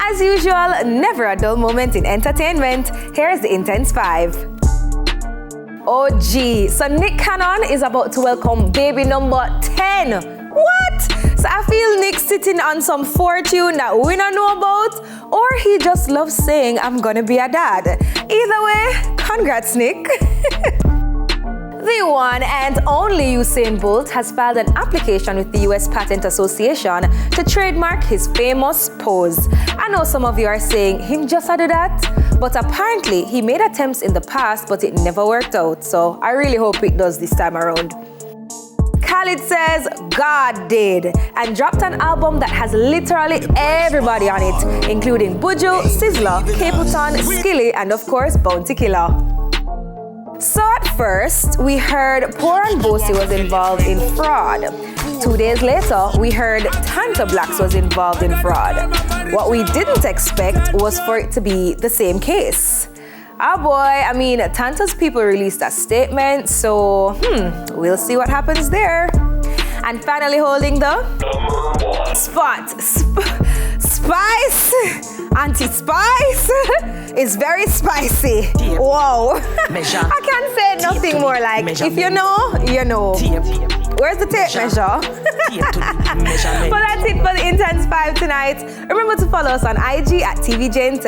As usual, never a dull moment in entertainment. Here's the Intense 5. Oh gee, so Nick Cannon is about to welcome baby number 10. What? So I feel Nick sitting on some fortune that we don't know about, or he just loves saying, I'm gonna be a dad. Either way, congrats, Nick. The one and only Usain Bolt has filed an application with the US Patent Association to trademark his famous pose. I know some of you are saying him just had to do that, but apparently he made attempts in the past, but it never worked out. So I really hope it does this time around. Khalid says God did and dropped an album that has literally everybody on it, including Buju, Sizzla, Capleton, Skilly, and of course Bounty Killer. So at first, we heard Poor and Bossy was involved in fraud. 2 days later, we heard Tantablax was involved in fraud. What we didn't expect was for it to be the same case. Ah boy, I mean, Tanta's people released a statement, so we'll see what happens there. And finally holding the spot, spice, anti-spice is very spicy. Whoa. I can't say nothing more like, if you know, you know. Where's the tape measure? Well, that's it for the Intense 5 tonight. Remember to follow us on IG at TVJ Intense.